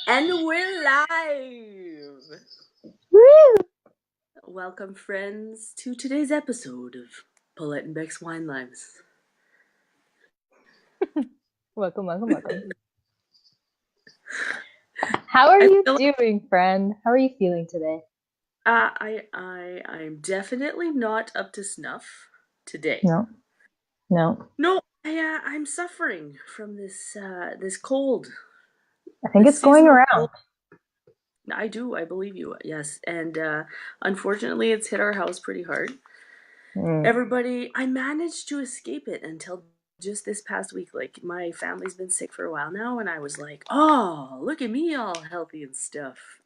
And we're live! Woo! Welcome, friends, to today's episode of Paulette Becs Wine Lives. Welcome. How are you doing, friend? How are you feeling today? I'm definitely not up to snuff today. No. I'm suffering from this cold. I think it's going around. Cold. I believe you, yes. And unfortunately, it's hit our house pretty hard. Everybody, I managed to escape it until just this past week. Like, my family's been sick for a while now, and I was like, oh, look at me all healthy and stuff.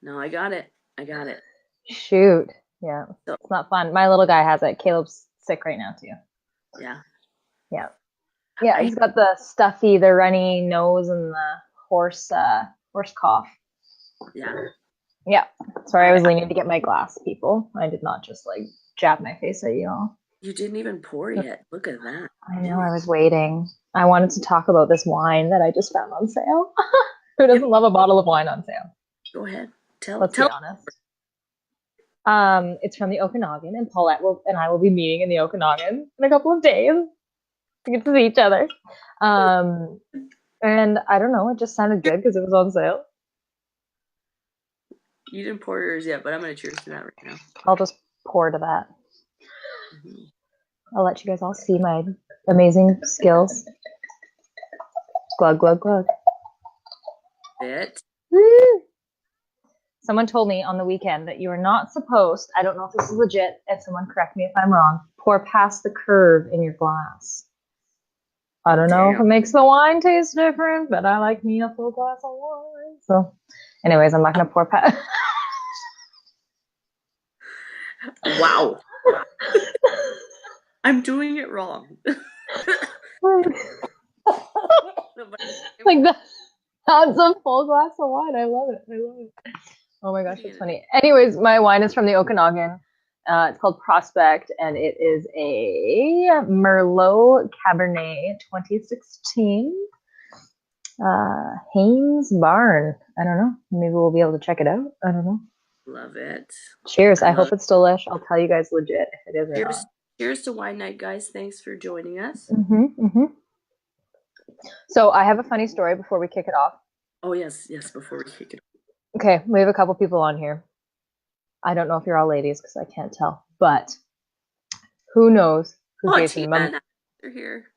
No, I got it. Shoot. Yeah. So, it's not fun. My little guy has it. Caleb's sick right now, too. Yeah. He's got the stuffy, the runny nose and the horse cough. Yeah. Sorry, I was leaning to get my glass, people. I did not just jab my face at you all. You didn't even pour yet. Look at that. I know, I was waiting. I wanted to talk about this wine that I just found on sale. Who doesn't love a bottle of wine on sale? Go ahead. Let's be honest. It's from the Okanagan, and Paulette and I will be meeting in the Okanagan in a couple of days to get to see each other. And I don't know, it just sounded good because it was on sale. You didn't pour yours yet, but I'm going to cheers to that right now. I'll just pour to that. I'll let you guys all see my amazing skills. Glug, glug, glug. Woo! Someone told me on the weekend that you are not supposed, I don't know if this is legit, and someone correct me if I'm wrong, pour past the curve in your glass. I don't know if it makes the wine taste different, but I like me a full glass of wine. So, anyways, I'm not going to pour past. Wow. I'm doing it wrong. That's a full glass of wine. I love it. Oh my gosh, that's funny. Anyways, my wine is from the Okanagan. It's called Prospect, and it is a Merlot Cabernet 2016. Haynes Barn. I don't know. Maybe we'll be able to check it out. I don't know. Love it. Cheers. I hope it's delish. I'll tell you guys legit if it is or not. Cheers to wine night, guys. Thanks for joining us. So I have a funny story before we kick it off. Oh, yes, before we kick it off. Okay, we have a couple people on here. I don't know if you're all ladies because I can't tell, but who knows who Jason Momoa is? Here.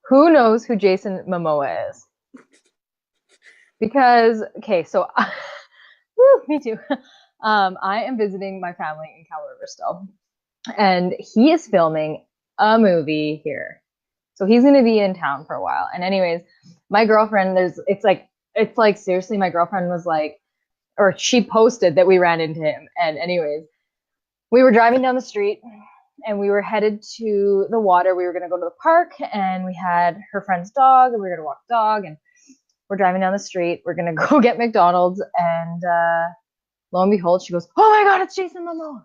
Who knows who Jason Momoa is? Because, okay, so, me too. I am visiting my family in Cal River still, and he is filming a movie here. So he's going to be in town for a while. And anyways, my girlfriend, it's like seriously, my girlfriend was like, or she posted that we ran into him. And anyways, we were driving down the street and we were headed to the water. We were going to go to the park, and we had her friend's dog, and we were going to walk the dog, and we're driving down the street. We're going to go get McDonald's, and lo and behold, she goes, oh my God, it's Jason Momoa.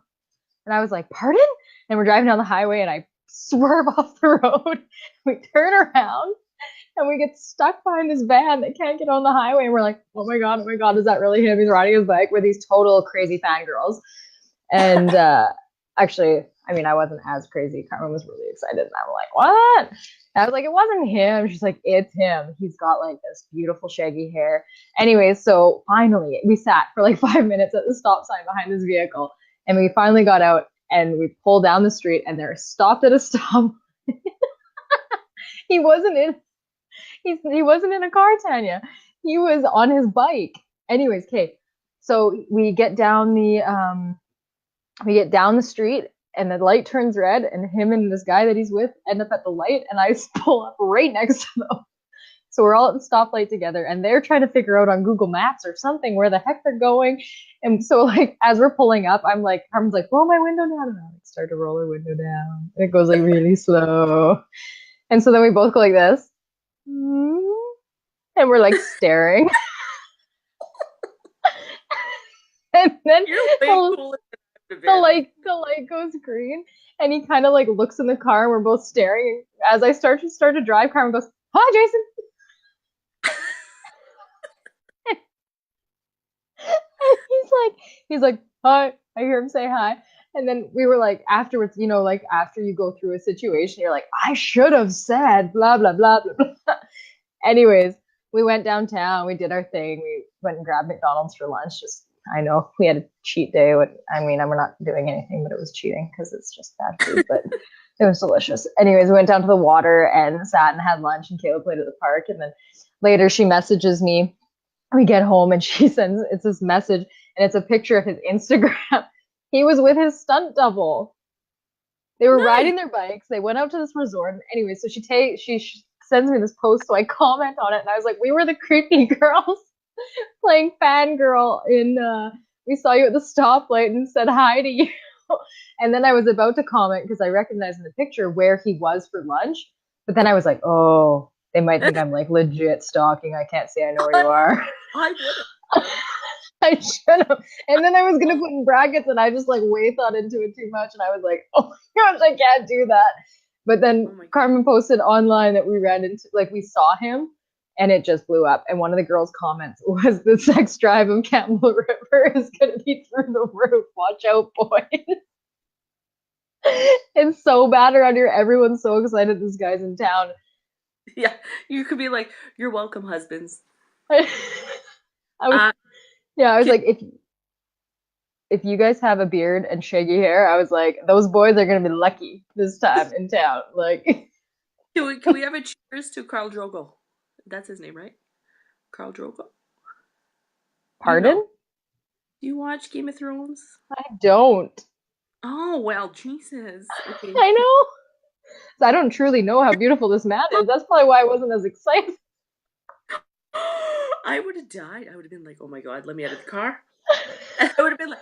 And I was like, pardon? And we're driving down the highway, and I swerve off the road. We turn around, and we get stuck behind this van that can't get on the highway. And we're like, oh my God, is that really him? He's riding his bike. We're these total crazy fangirls. And actually, I mean, I wasn't as crazy. Carmen was really excited. And I'm like, what? And I was like, it wasn't him. She's like, it's him. He's got like this beautiful shaggy hair. Anyways, so finally, we sat for like 5 minutes at the stop sign behind this vehicle. And we finally got out, and we pulled down the street, and they're stopped at a stop. He wasn't in a car, Tanya. He was on his bike. Anyways, okay. So we get down the street, and the light turns red, and him and this guy that he's with end up at the light, and I pull up right next to them. So we're all at the stoplight together, and they're trying to figure out on Google Maps or something where the heck they're going. And so, like, as we're pulling up, Carmen's like, roll my window down. And I start to roll her window down. And it goes like really slow. And so then we both go like this. And we're like staring. And then you're way cooler than Have the been. light goes green, and he kind of like looks in the car, and we're both staring. As I start to drive, Carmen goes, "Hi, Jason." And he's like, "Hi." I hear him say hi. And then we were like, afterwards, like after you go through a situation, you're like, I should have said blah blah blah blah blah. Anyways, we went downtown, we did our thing, we went and grabbed McDonald's for lunch. Just, I know we had a cheat day. I mean, we're not doing anything, but it was cheating because it's just bad food, but it was delicious. Anyways, we went down to the water and sat and had lunch, and Kayla played at the park. And then later she messages me. We get home and she sends, it's this message, and it's a picture of his Instagram. He was with his stunt double. They were Nice. riding their bikes. They went out to this resort. Anyway, so she sends me this post, so I comment on it, and I was like, "We were the creepy girls playing fangirl in. We saw you at the stoplight and said hi to you." And then I was about to comment because I recognized in the picture where he was for lunch, but then I was like, "Oh, they might think I'm like legit stalking. I can't say I know where you are." I would have. I should have. And then I was gonna put in brackets, and I just like way thought into it too much, and I was like, "Oh my gosh, I can't do that." But then Oh my. Carmen posted online that we ran into, like, we saw him, and it just blew up. And one of the girls' comments was, "The sex drive of Campbell River is gonna be through the roof. Watch out, boys." It's so bad around here. Everyone's so excited this guy's in town. Yeah, you could be like, "You're welcome, husbands." I was, Uh, yeah, I was can, like, if you guys have a beard and shaggy hair, I was like, those boys are gonna be lucky this time in town. Like, can we have a cheers to Carl Drogo? That's his name, right? Carl Drogo. You pardon? know. Do you watch Game of Thrones? I don't. Oh well, Jesus. Okay. I know. I don't truly know how beautiful this man is. That's probably why I wasn't as excited. I would have died. I would have been like, "Oh my god, let me out of the car." And I would have been like,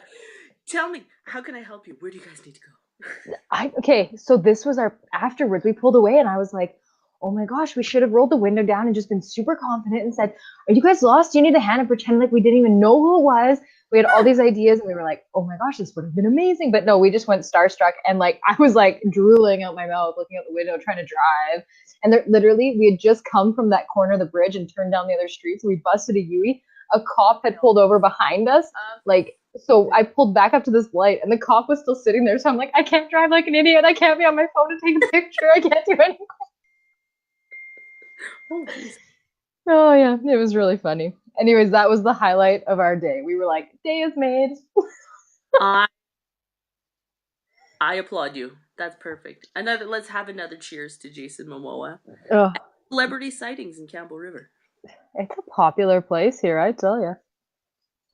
"Tell me, how can I help you? Where do you guys need to go?" Okay, so this was our afterwards. We pulled away, and I was like, "Oh my gosh, we should have rolled the window down and just been super confident and said, "Are you guys lost? Do you need a hand?" And pretend like we didn't even know who it was. We had all these ideas, and we were like, "Oh my gosh, this would have been amazing." But no, we just went starstruck, and like I was like drooling out my mouth, looking out the window, trying to drive. And there, literally, we had just come from that corner of the bridge and turned down the other street, so we busted a Yui. A cop had pulled over behind us, like, so I pulled back up to this light, and the cop was still sitting there. So I'm like, I can't drive like an idiot. I can't be on my phone to take a picture. I can't do anything. Oh jeez. Oh yeah, it was really funny. Anyways, that was the highlight of our day. We were like, day is made. I I applaud you. That's perfect. Another. Let's have another cheers to Jason Momoa. Oh, Celebrity sightings in Campbell River. it's a popular place here, I tell you.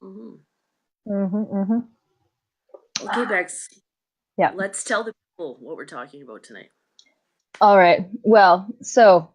Hmm. Mm-hmm. Okay, Bex. Yeah. Let's tell the people what we're talking about tonight. All right. Well, so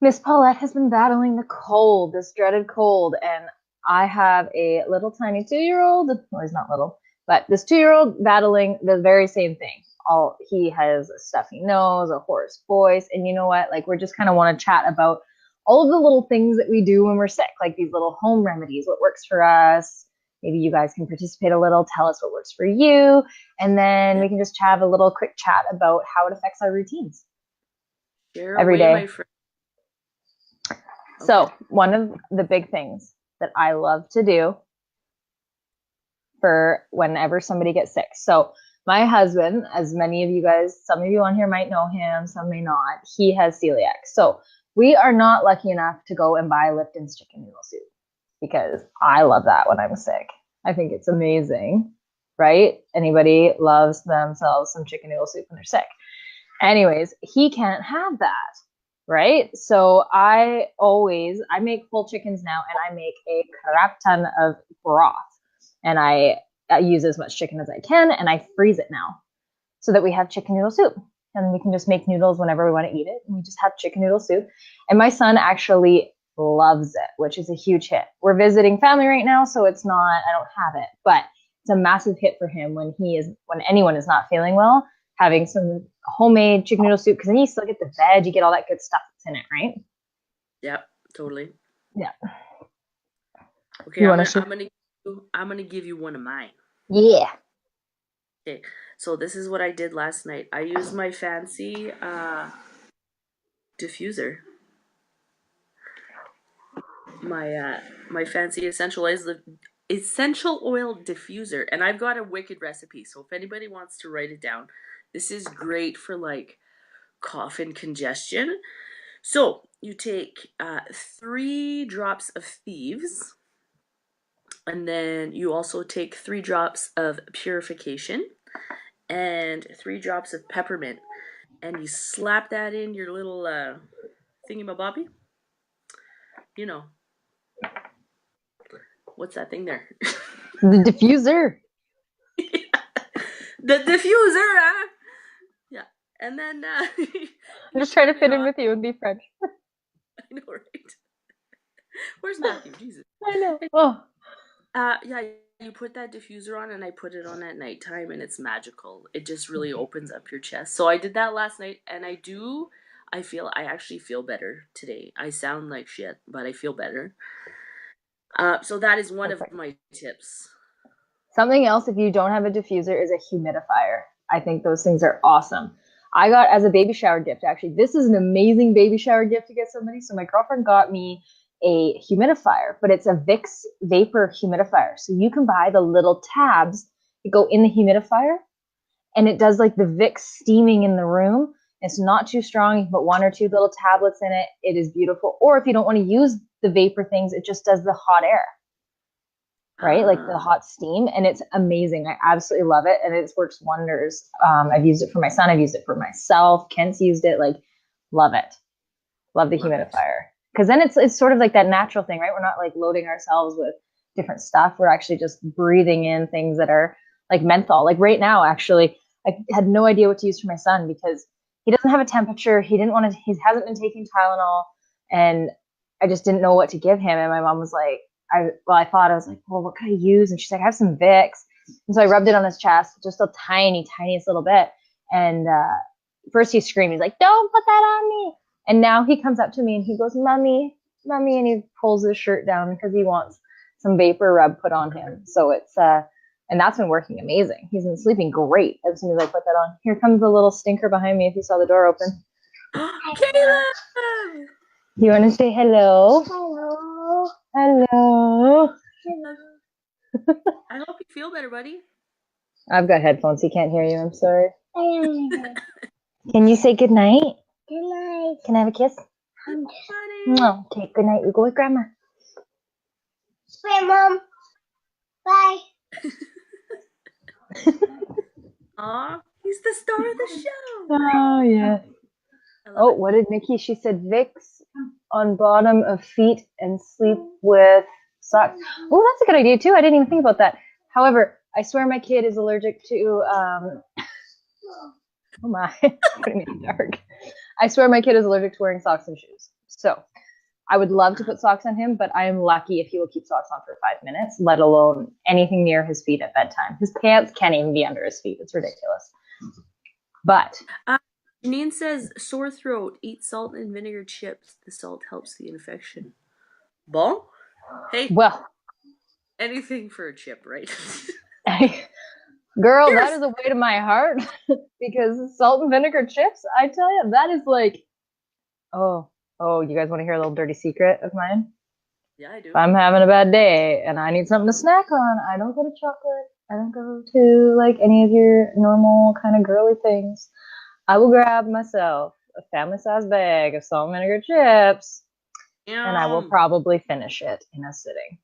Miss Paulette has been battling the cold, this dreaded cold, and I have a little tiny 2-year-old. Well, he's not little, but this 2-year-old battling the very same thing. All he has a stuffy nose, a hoarse voice, and you know what? Like, we're just kind of want to chat about all of the little things that we do when we're sick, like these little home remedies, what works for us. Maybe you guys can participate a little, tell us what works for you, and then Yeah. we can just have a little quick chat about how it affects our routines Share every away, my day. friend. Okay. So, one of the big things that I love to do for whenever somebody gets sick. So, my husband, as many of you guys, some of you on here might know him, some may not, he has celiac. So, we are not lucky enough to go and buy Lipton's chicken noodle soup because I love that when I'm sick. I think it's amazing, right? Anybody loves themselves some chicken noodle soup when they're sick. Anyways, he can't have that, right? So I make whole chickens now, and I make a crap ton of broth, and I use as much chicken as I can, and I freeze it now so that we have chicken noodle soup, and we can just make noodles whenever we want to eat it, and we just have chicken noodle soup. And my son actually loves it, which is a huge hit. We're visiting family right now, so it's not, I don't have it, but it's a massive hit for him when anyone is not feeling well, having some homemade chicken noodle soup, because then you still get the veg, you get all that good stuff that's in it, right? Yep. Totally. Yeah. Okay. You I'm want to gonna. share? I'm gonna. I'm gonna give you one of mine. Yeah. Okay, so this is what I did last night. I used my fancy diffuser, my my fancy essential oil diffuser, and I've got a wicked recipe. So if anybody wants to write it down, this is great for like cough and congestion. So you take 3 drops of thieves, and then you also take 3 drops of purification and 3 drops of peppermint, and you slap that in your little thingy-mabobby. You know, what's that thing there? The diffuser. The diffuser, huh? Yeah. And then I'm you just trying to turn it fit in on. with you and be French. I know, right? Where's Matthew? Jesus. I know. Oh, Yeah, you put that diffuser on, and I put it on at nighttime, and it's magical. It just really opens up your chest. So I did that last night, and I actually feel better today. I sound like shit, but I feel better. So that is one of perfect. my tips. Something else, if you don't have a diffuser, is a humidifier. I think those things are awesome. I got as a baby shower gift, actually. This is an amazing baby shower gift to get somebody. So my girlfriend got me a humidifier, but it's a Vicks vapor humidifier. So you can buy the little tabs that go in the humidifier, and it does like the Vicks steaming in the room. It's not too strong. You can put 1 or 2 little tablets in it. It is beautiful. Or if you don't want to use the vapor things, it just does the hot air, right? Like the Ah, hot steam, and it's amazing. I absolutely love it, and it works wonders. I've used it for my son. I've used it for myself. Kent's used it. Like, love it. Love the love it. humidifier, because then it's sort of like that natural thing, right? We're not like loading ourselves with different stuff. We're actually just breathing in things that are like menthol. Like right now, actually, I had no idea what to use for my son because he doesn't have a temperature. He didn't want to. He hasn't been taking Tylenol, and I just didn't know what to give him. And my mom was like, I thought I was like, well, what could I use? And she's like, I have some Vicks. And so I rubbed it on his chest, just a tiniest little bit. And first he screamed, he's like, don't put that on me. And now he comes up to me and he goes, mommy, mommy, and he pulls his shirt down because he wants some vapor rub put on him. So it's and that's been working amazing. He's been sleeping great as soon as I put that on. Here comes the little stinker behind me if you saw the door open. Caleb! You want to say hello? Hello. Hello. I hope you feel better, buddy. I've got headphones. He can't hear you. I'm sorry. Can you say good night? Good night. Can I have a kiss? Buddy. No. Okay, good night. You go with Grandma. Bye, Mom. Bye. Aw, he's the star of the show. Oh, yeah. I love Oh, it. what did Nikki? She said Vicks on bottom of feet and sleep with socks. Oh, that's a good idea, too. I didn't even think about that. However, I swear my kid is allergic to, oh my, putting me in the dark. I swear my kid is allergic to wearing socks and shoes. So I would love to put socks on him, but I am lucky if he will keep socks on for 5 minutes, let alone anything near his feet at bedtime. His pants can't even be under his feet. It's ridiculous. But Janine says, sore throat, eat salt and vinegar chips. The salt helps the infection. Bon? Hey, well, anything for a chip, right? girl, that Cheers! is a way to my heart because salt and vinegar chips, I tell you, that is like, oh, you guys want to hear a little dirty secret of mine? Yeah, I do. If I'm having a bad day and I need something to snack on, I don't go to chocolate. I don't go to like any of your normal kind of girly things. I will grab myself a family size bag of salt and vinegar chips, and I will Yum. probably finish it in a sitting.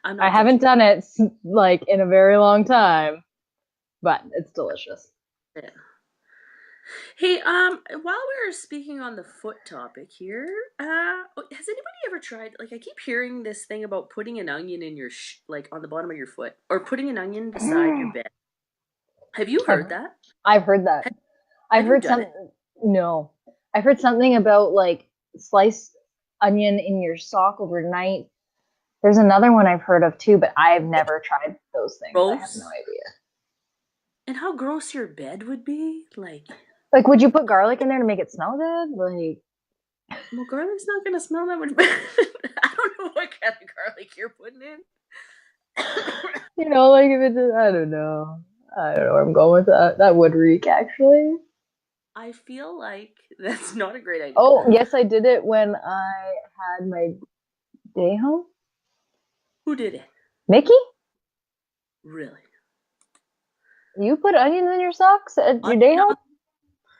I'm I not haven't judging. done it like in a very long time, but it's delicious. Yeah. Hey, while we're speaking on the foot topic here, has anybody ever tried, like, I keep hearing this thing about putting an onion in your, like, on the bottom of your foot, or putting an onion beside your bed. Have you I've, heard that? I've heard that. Have, I've have you heard done some. it? No, I've heard something about like sliced onion in your sock overnight. There's another one I've heard of too, but I've never tried those things. I have no Gross. idea. And how gross your bed would be? Like, Like, would you put garlic in there to make it smell good? Like, well, garlic's not gonna smell that much better. I don't know what kind of garlic you're putting in. You know, like if it's, I don't know. I don't know where I'm going with that. That would reek, actually. I feel like that's not a great idea. Oh, yes, I did it when I had my day home. Who did it? Mickey? Really? You put onions in your socks at your day Onion home?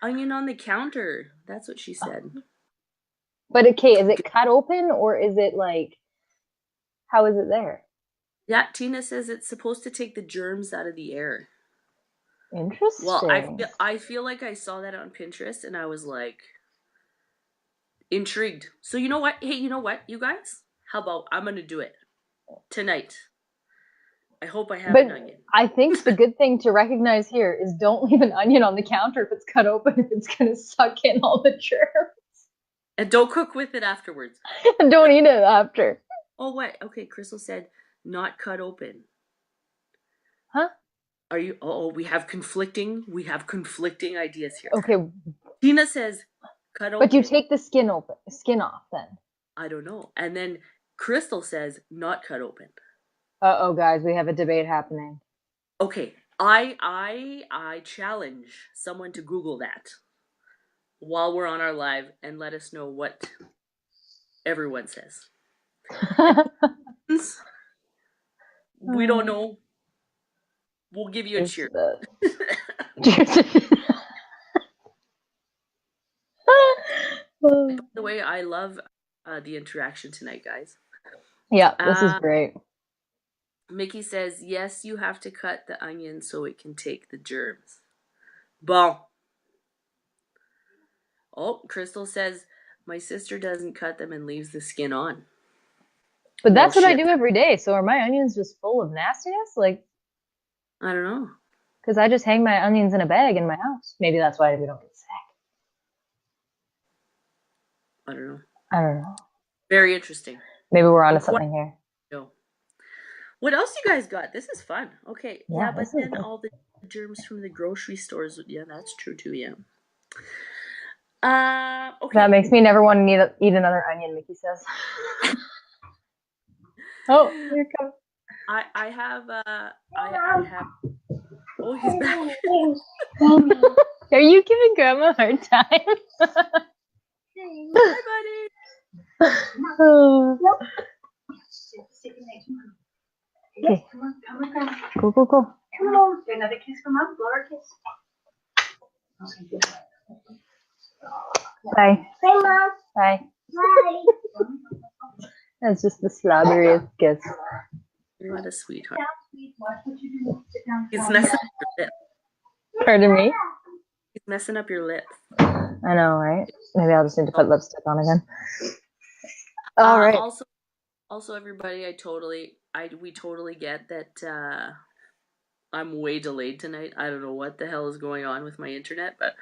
on, onion on the counter. That's what she said. But okay, is it cut open or is it like, how is it there? Yeah, Tina says it's supposed to take the germs out of the air. Well, Interesting. I feel like I saw that on Pinterest and I was like intrigued. So you know what? Hey, you know what, you guys? How about I'm gonna do it tonight? I hope I have an But onion. I think the good thing to recognize here is don't leave an onion on the counter if it's cut open, if it's going to suck in all the germs. And don't cook with it afterwards. And don't eat it after. Oh, what? Okay, Crystal said not cut open. Huh? Are you? Oh, we have conflicting ideas here. Okay, Tina says cut but you open. take the skin off then. I don't know. And then Crystal says not cut open. Uh-oh, guys, we have a debate happening. Okay, I challenge someone to Google that while we're on our live and let us know what everyone says. We don't know. We'll give you a cheer. By the way, I love the interaction tonight, guys. Yeah, this is great. Mickey says, yes, you have to cut the onion so it can take the germs. Bon. Oh, Crystal says, my sister doesn't cut them and leaves the skin on. But Well, that's what I shit. do every day. So are my onions just full of nastiness? Like, I don't know. because I just hang my onions in a bag in my house. Maybe that's why we don't get sick. I don't know. I don't know. Very interesting. Maybe we're onto something here. No. What else you guys got? This is fun. Okay. Yeah, But then all the germs from the grocery stores. Yeah, that's true too. Yeah. Okay. That makes me never want to eat another onion, Mickey says. Oh, here it comes. I have oh, he's back. Are you giving Grandma a hard time? Hi, buddy. Nope. Okay. Come on. Go. Come on. Another kiss from Mom. Blow her kiss. Okay, good. Bye. Bye, Mom. Bye. Bye. That's just the slobberiest kiss. What a sweetheart. Watch what you do. Sit down. He's messing up your lips. Pardon me? He's messing up your lips. I know, right? Maybe I'll just need to put lipstick on again. All right. Also, everybody, we totally get that I'm way delayed tonight. I don't know what the hell is going on with my internet, but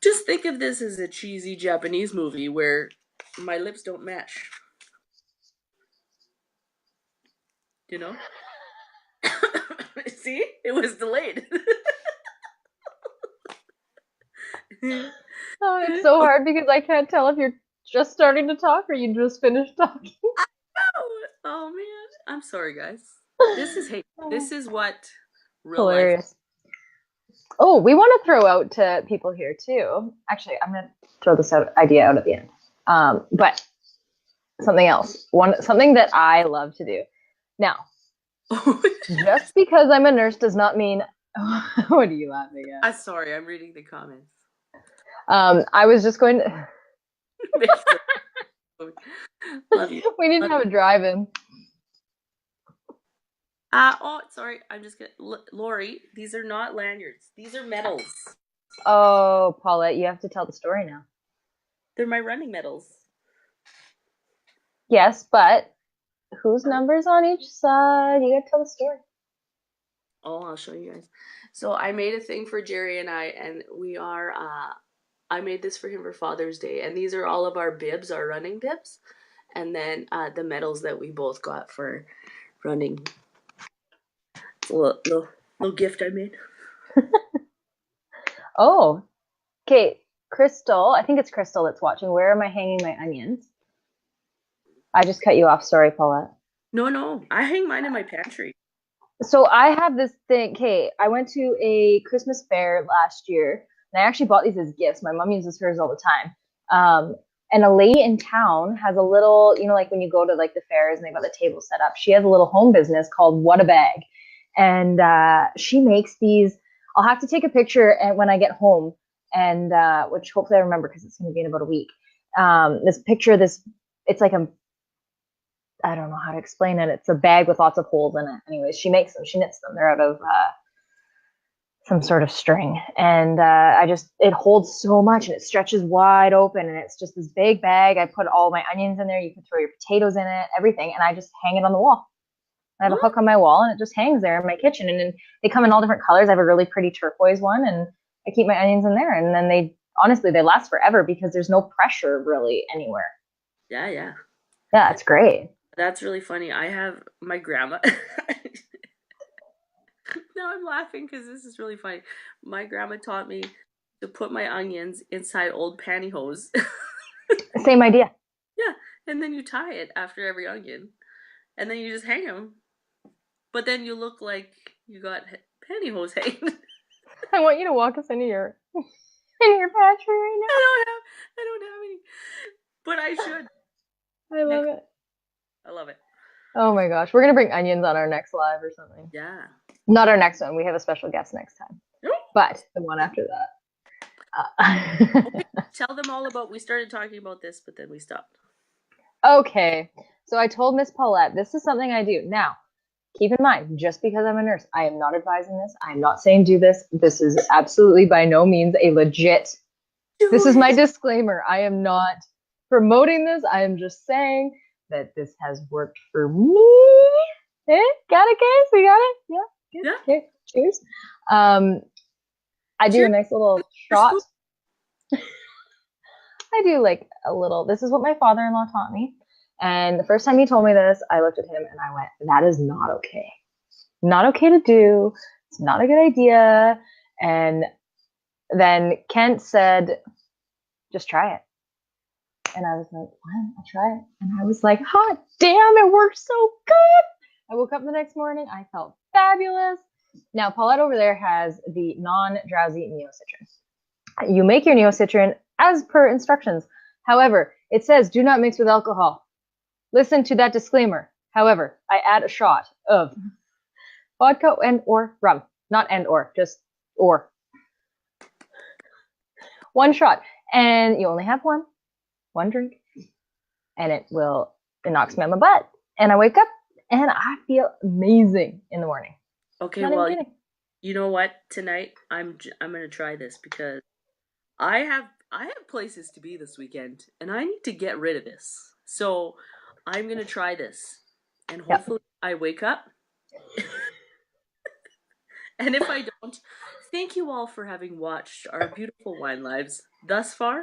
just think of this as a cheesy Japanese movie where my lips don't match. You know? See? It was delayed. Oh, it's so hard because I can't tell if you're just starting to talk or you just finished talking. Oh man. I'm sorry, guys. This is what real Hilarious. life. Oh, we want to throw out to people here too. Actually, I'm gonna throw this idea out at the end. But something else. Something that I love to do. Now, just because I'm a nurse does not mean. What are you laughing at? I'm sorry. I'm reading the comments. I was just going to. Love you. We need to have a drive-in. Oh, sorry. I'm just gonna. Lori, these are not lanyards. These are medals. Oh, Paulette, you have to tell the story now. They're my running medals. Yes, but whose number's on each side? You gotta tell the story. Oh, I'll show you guys. So I made a thing for Jerry and I, and we are. I made this for him for Father's Day, and these are all of our bibs, our running bibs, and then the medals that we both got for running. It's a little gift I made. Oh, okay. Crystal, I think it's Crystal that's watching. Where am I hanging my onions? I just cut you off. Sorry, Paulette. No. I hang mine in my pantry. So I have this thing. Okay, I went to a Christmas fair last year, and I actually bought these as gifts. My mom uses hers all the time. And a lady in town has a little, like when you go to like the fairs and they've got the table set up. She has a little home business called What a Bag, and she makes these. I'll have to take a picture and when I get home, and which hopefully I remember because it's going to be in about a week. This picture, it's like a I don't know how to explain it. It's a bag with lots of holes in it. Anyways, she makes them. She knits them. They're out of some sort of string, and it holds so much, and it stretches wide open, and it's just this big bag. I put all my onions in there. You can throw your potatoes in it, everything, and I just hang it on the wall. I have a hook on my wall, and it just hangs there in my kitchen. And then they come in all different colors. I have a really pretty turquoise one, and I keep my onions in there. And then they last forever because there's no pressure really anywhere. Yeah, yeah. Yeah, it's great. That's really funny. I have my grandma. Now I'm laughing because this is really funny. My grandma taught me to put my onions inside old pantyhose. Same idea. Yeah, and then you tie it after every onion, and then you just hang them. But then you look like you got pantyhose hanging. I want you to walk us into your pantry right I don't have any, but I should. now. I love it. I love it. Oh my gosh, we're gonna bring onions on our next live or something. Yeah. Not our next one. We have a special guest next time, but the one after that. Okay, tell them all about. We started talking about this, but then we stopped. Okay, so I told Miss Paulette this is something I do now. Keep in mind, just because I'm a nurse, I am not advising this. I am not saying do this. This is absolutely by no means a legit. This is my disclaimer. I am not promoting this. I am just saying that this has worked for me. Got it, guys? We got it? Yeah. Good. Yeah. Okay. Cheers. I do a nice little shot. I do like a little. This is what my father-in-law taught me. And the first time he told me this, I looked at him and I went, that is not okay. Not okay to do. It's not a good idea. And then Kent said, just try it. And I was like, what? I'll try it. And I was like, hot damn, it worked so good. I woke up the next morning. I felt fabulous. Now, Paulette over there has the non-drowsy Neo Citran. You make your Neo Citran as per instructions. However, it says do not mix with alcohol. Listen to that disclaimer. However, I add a shot of vodka and or rum. Not and or, just or. One shot. And you only have one drink. And it knocks me on the butt. And I wake up and I feel amazing in the morning. Okay, well, you know what? Tonight I'm gonna try this because I have places to be this weekend, and I need to get rid of this. So I'm gonna try this, and hopefully I wake up. And if I don't, thank you all for having watched our beautiful wine lives thus far.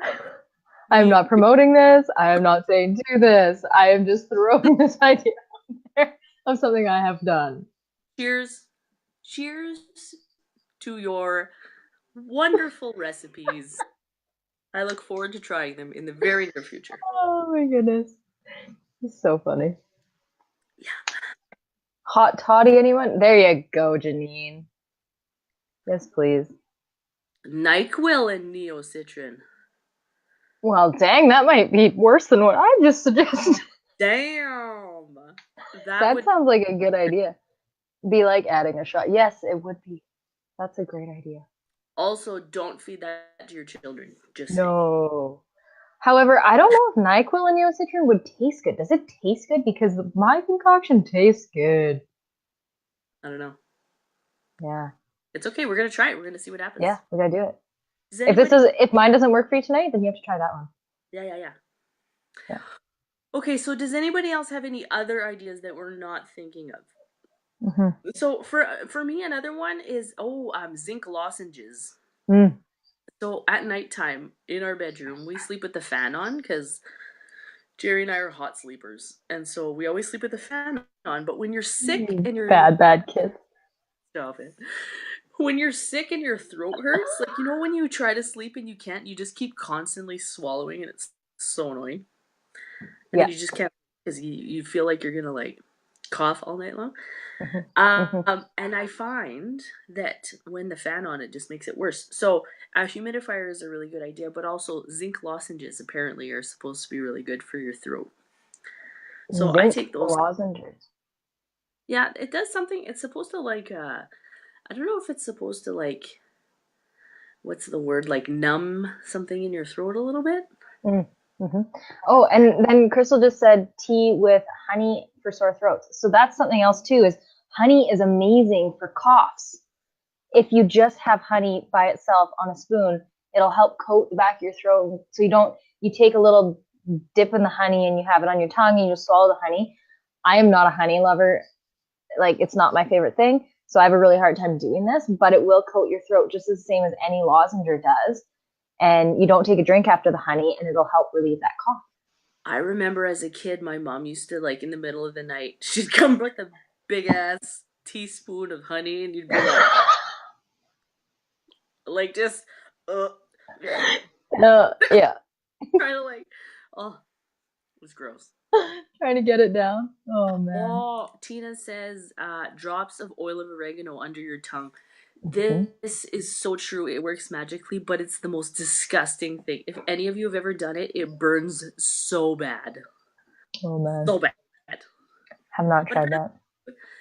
I'm not promoting this. I am not saying do this. I am just throwing this idea out there of something I have done. Cheers. Cheers to your wonderful recipes. I look forward to trying them in the very near future. Oh my goodness. It's so funny. Yeah. Hot toddy, anyone? There you go, Janine. Yes, please. NyQuil and Neo Citran. Well, dang, that might be worse than what I just suggested. Damn. That sounds like a good idea. Be like adding a shot. Yes, it would be. That's a great idea. Also, don't feed that to your children. Just no. However, I don't know if NyQuil and Neo Citran would taste good. Does it taste good? Because my concoction tastes good. I don't know. Yeah. It's okay. We're gonna try it. We're gonna see what happens. Yeah, we gotta do it. If mine doesn't work for you tonight, then you have to try that one. Yeah. Okay, so does anybody else have any other ideas that we're not thinking of? Mm-hmm. So for me, another one is zinc lozenges. Mm. So at nighttime in our bedroom, we sleep with the fan on because Jerry and I are hot sleepers, and so we always sleep with the fan on. But when you're sick and you're bad kids, stop it. When you're sick and your throat hurts, like when you try to sleep and you can't, you just keep constantly swallowing, and it's so annoying. And then you just can't because you feel like you're gonna cough all night long. Mm-hmm. And I find that when the fan on, it just makes it worse. So a humidifier is a really good idea, but also zinc lozenges apparently are supposed to be really good for your throat. So I Zinc take those. lozenges. Yeah, it does something. It's supposed to I don't know if it's supposed to what's the word, like numb something in your throat a little bit. Mm-hmm. Oh, and then Crystal just said tea with honey for sore throats. So that's something else too. Is honey is amazing for coughs. If you just have honey by itself on a spoon, it'll help coat the back of your throat. So you take a little dip in the honey and you have it on your tongue and you just swallow the honey. I am not a honey lover. Like, it's not my favorite thing. So I have a really hard time doing this, but it will coat your throat just the same as any lozenger does. And you don't take a drink after the honey and it'll help relieve that cough. I remember as a kid, my mom used to in the middle of the night, she'd come with a big ass teaspoon of honey, and you'd be just, uh, Yeah. trying to oh, it was gross. Trying to get it down. Oh, man. Oh, Tina says, drops of oil of oregano under your tongue. Mm-hmm. This is so true. It works magically, but it's the most disgusting thing. If any of you have ever done it, it burns so bad. Oh, man. So bad. Have not But tried that.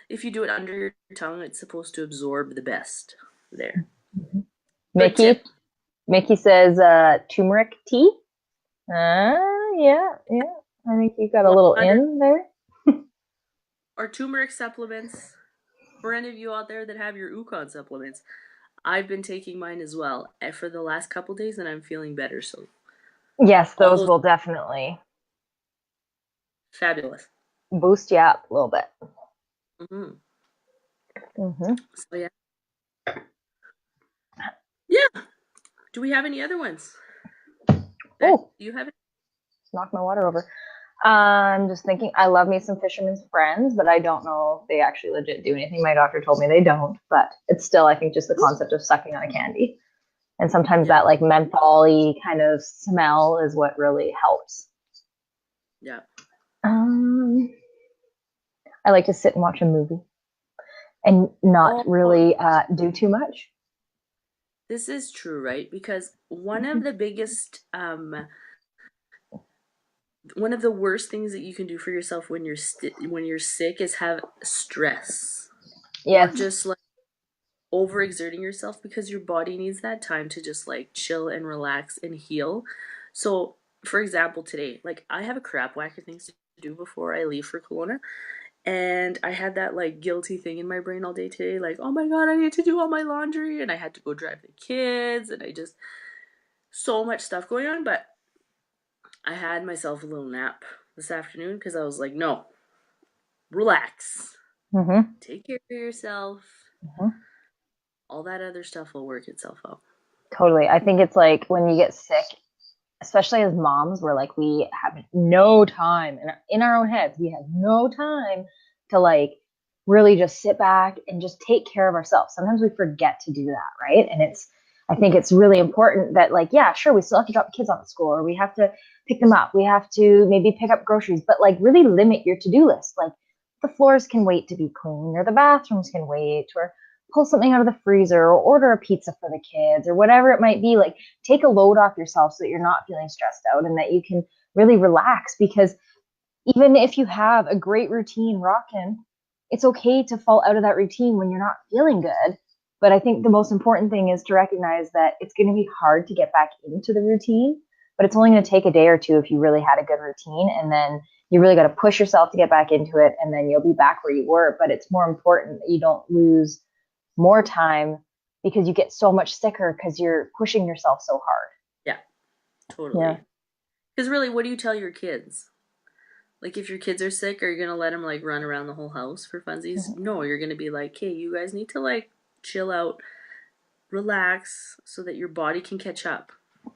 if you do it under your tongue, it's supposed to absorb the best there. Mm-hmm. Good Mickey, tip. Mickey says turmeric tea. Yeah. I think you got a little 100 in there. or turmeric supplements. For any of you out there that have your Ukon supplements, I've been taking mine as well for the last couple days, and I'm feeling better. So Yes, all those those will definitely fabulous. boost you up a little bit. Mm-hmm. Mm-hmm. So yeah. Do we have any other ones? Beck, Oh, do you have it? knocked my water over. I'm just thinking, I love me some Fisherman's Friends, but I don't know if they actually legit do anything. My doctor told me they don't, but it's still, I think, just the concept of sucking on a candy. And sometimes Yeah. that like menthol-y kind of smell is what really helps. Yeah. Um, I like to sit and watch a movie and not Oh, really do too much. this is true, right? Because one of the worst things that you can do for yourself when when you're sick is have stress or Yes. just overexerting yourself, because your body needs that time to just chill and relax and heal. So, for example, today, I have a crap whack of things to do before I leave for Kelowna. And I had that guilty thing in my brain all day today, oh my god, I need to do all my laundry, and I had to go drive the kids, and I just so much stuff going on. But I had myself a little nap this afternoon because I was like, no, relax, Mm-hmm. take care of yourself. Mm-hmm. All that other stuff will work itself out. Totally. I think it's like when you get sick, especially as moms, we're like, we have no time in our own heads. We have no time to really just sit back and just take care of ourselves. Sometimes we forget to do that, right? And I think it's really important that yeah, sure, we still have to drop the kids off at school, or we have to pick them up. We have to maybe pick up groceries, but really limit your to-do list. Like, the floors can wait to be cleaned, or the bathrooms can wait, or pull something out of the freezer, or order a pizza for the kids, or whatever it might be. Like, take a load off yourself so that you're not feeling stressed out and that you can really relax. Because even if you have a great routine rocking, it's okay to fall out of that routine when you're not feeling good. But I think the most important thing is to recognize that it's going to be hard to get back into the routine, but it's only going to take a day or two if you really had a good routine. And then you really got to push yourself to get back into it, and then you'll be back where you were. But it's more important that you don't lose more time because you get so much sicker because you're pushing yourself so hard. Yeah, Yeah. totally. Because really, what do you tell your kids? If your kids are sick, are you gonna let them run around the whole house for funsies? Mm-hmm. No, you're gonna be like, hey, you guys need to chill out, relax, so that your body can catch up.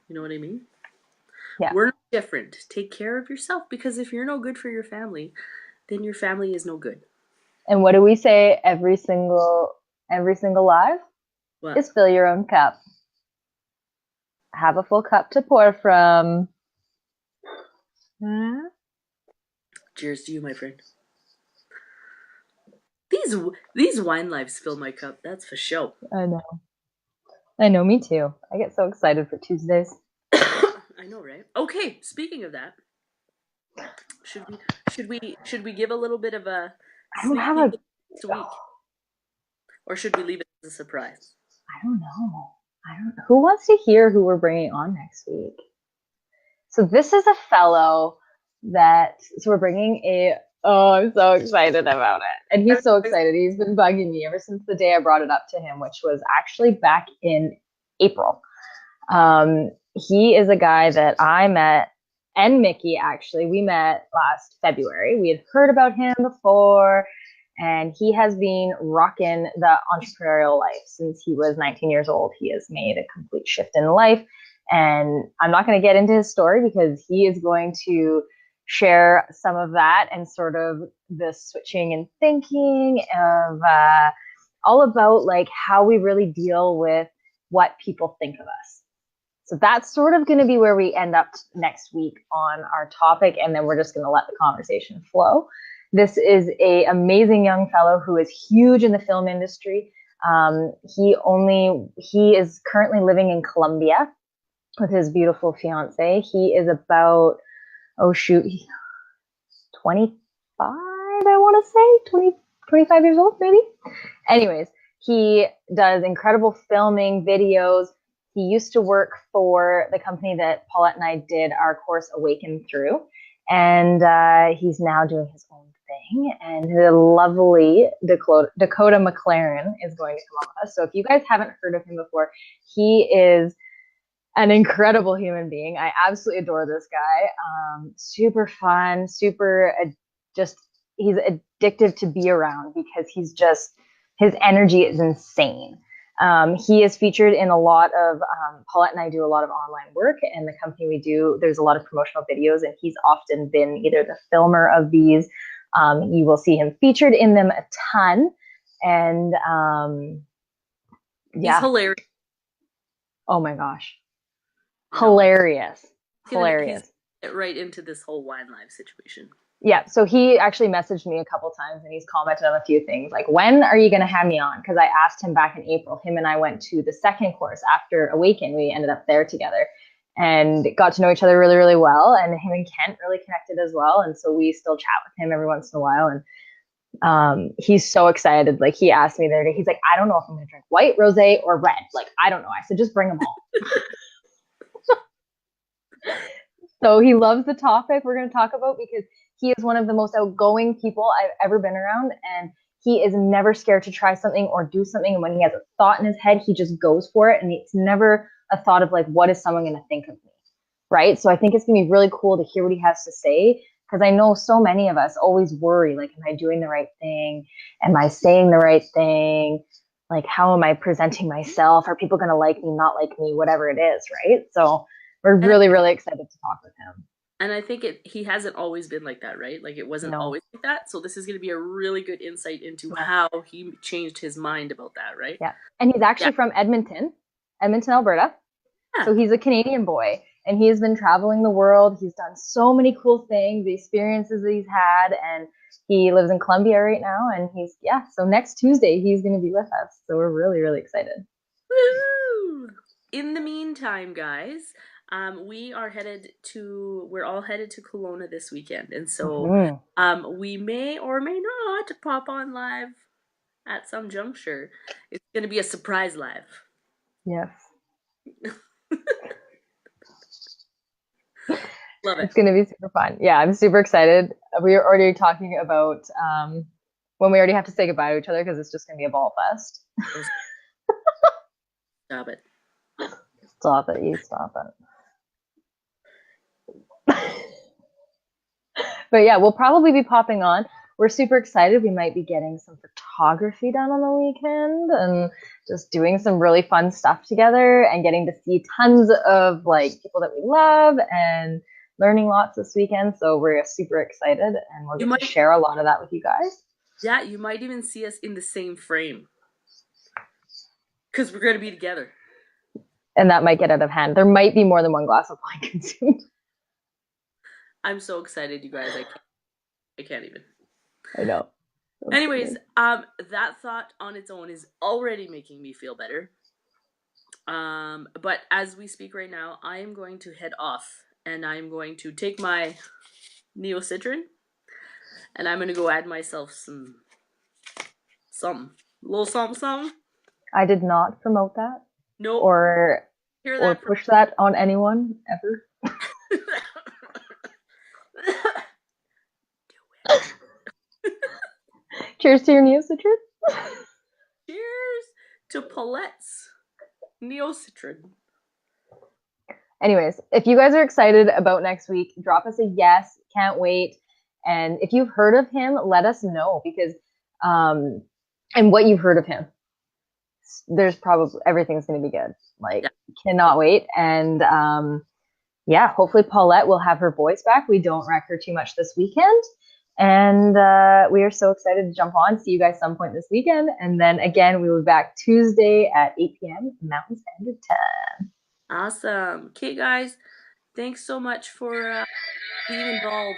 You know what I mean? Yeah. We're no different. Take care of yourself, because if you're no good for your family, then your family is no good. And what do we say every single live? What? Is fill your own cup. Have a full cup to pour from. Cheers to you, my friend. These wine lives fill my cup. That's for sure. I know, me too. I get so excited for Tuesdays. I know, right? Okay, speaking of that, should we should we give a little bit of a I don't sneak have peek a, next week, or should we leave it as a surprise? I don't know. Who wants to hear who we're bringing on next week? So this is a fellow so we're bringing oh, I'm so excited about it. And he's so excited. He's been bugging me ever since the day I brought it up to him, which was actually back in April. He is a guy that I met, and Mickey actually, we met last February. We had heard about him before, and he has been rocking the entrepreneurial life since he was 19 years old. He has made a complete shift in life. And I'm not going to get into his story because he is going to share some of that and sort of the switching and thinking of all about like how we really deal with what people think of us. So that's sort of going to be where we end up next week on our topic, and then we're just going to let the conversation flow. This is an amazing young fellow who is huge in the film industry. He is currently living in Colombia with his beautiful fiance. He is about, 25, I want to say, 20, 25 years old, maybe. Anyways, he does incredible filming, videos. He used to work for the company that Paulette and I did our course Awaken through. And he's now doing his own thing. And the lovely Dakota McLaren is going to come on with us. So if you guys haven't heard of him before, he is an incredible human being. I absolutely adore this guy. Super fun, he's addictive to be around because his energy is insane. He is featured in a lot of, Paulette and I do a lot of online work, and the company we do, there's a lot of promotional videos, and he's often been either the filmer of these. You will see him featured in them a ton. And He's hilarious. Oh my gosh. Hilarious. He's get right into this whole wine live situation. Yeah, so he actually messaged me a couple times and he's commented on a few things like, when are you going to have me on? Because I asked him back in April. Him and I went to the second course after Awaken. We ended up there together and got to know each other really, really well. And him and Kent really connected as well. And so we still chat with him every once in a while. And he's so excited. Like, he asked me the other day, he's like, I don't know if I'm going to drink white, rosé, or red. Like, I don't know. I said, just bring them all. So he loves the topic we're going to talk about because he is one of the most outgoing people I've ever been around, and he is never scared to try something or do something. And when he has a thought in his head, he just goes for it. And it's never a thought of like, what is someone going to think of me? Right. So I think it's going to be really cool to hear what he has to say, because I know so many of us always worry, like, am I doing the right thing? Am I saying the right thing? Like, how am I presenting myself? Are people going to like me, not like me, whatever it is, right? So we're really, really excited to talk with him. And I think he hasn't always been like that, right? Like, it wasn't always like that. So this is going to be a really good insight into how he changed his mind about that, right? Yeah. And he's actually from Edmonton, Alberta. Yeah. So he's a Canadian boy, and he has been traveling the world. He's done so many cool things, the experiences that he's had, and he lives in Colombia right now. And so next Tuesday, he's going to be with us. So we're really, really excited. Woo! In the meantime, guys, we're all headed to Kelowna this weekend. And so we may or may not pop on live at some juncture. It's going to be a surprise live. Yes. Love it. It's going to be super fun. Yeah, I'm super excited. We are already talking about when we already have to say goodbye to each other because it's just going to be a ball fest. Stop it. Stop it. You stop it. But yeah, we'll probably be popping on. We're super excited. We might be getting some photography done on the weekend and just doing some really fun stuff together and getting to see tons of like people that we love and learning lots this weekend. So we're super excited, and we'll get to share a lot of that with you guys. Yeah, you might even see us in the same frame because we're going to be together. And that might get out of hand. There might be more than one glass of wine consumed. I'm so excited, you guys. I can't even. I know. Anyways, that thought on its own is already making me feel better. But as we speak right now, I am going to head off and I'm going to take my Neo Citran and I'm gonna go add myself some little something. I did not promote that Nope. or Hear or that from push that on anyone ever. Cheers to your Neo Citran. Cheers to Paulette's Neo Citran. Anyways, if you guys are excited about next week, drop us a yes. Can't wait. And if you've heard of him, let us know because, and what you've heard of him. There's probably everything's going to be good. Like, Yeah. cannot wait. And yeah, hopefully Paulette will have her voice back. We don't wreck her too much this weekend. And we are so excited to jump on. See you guys some point this weekend. And then again, we will be back Tuesday at 8 p.m. Mountain Standard Time. Awesome. Okay, guys. Thanks so much for being involved.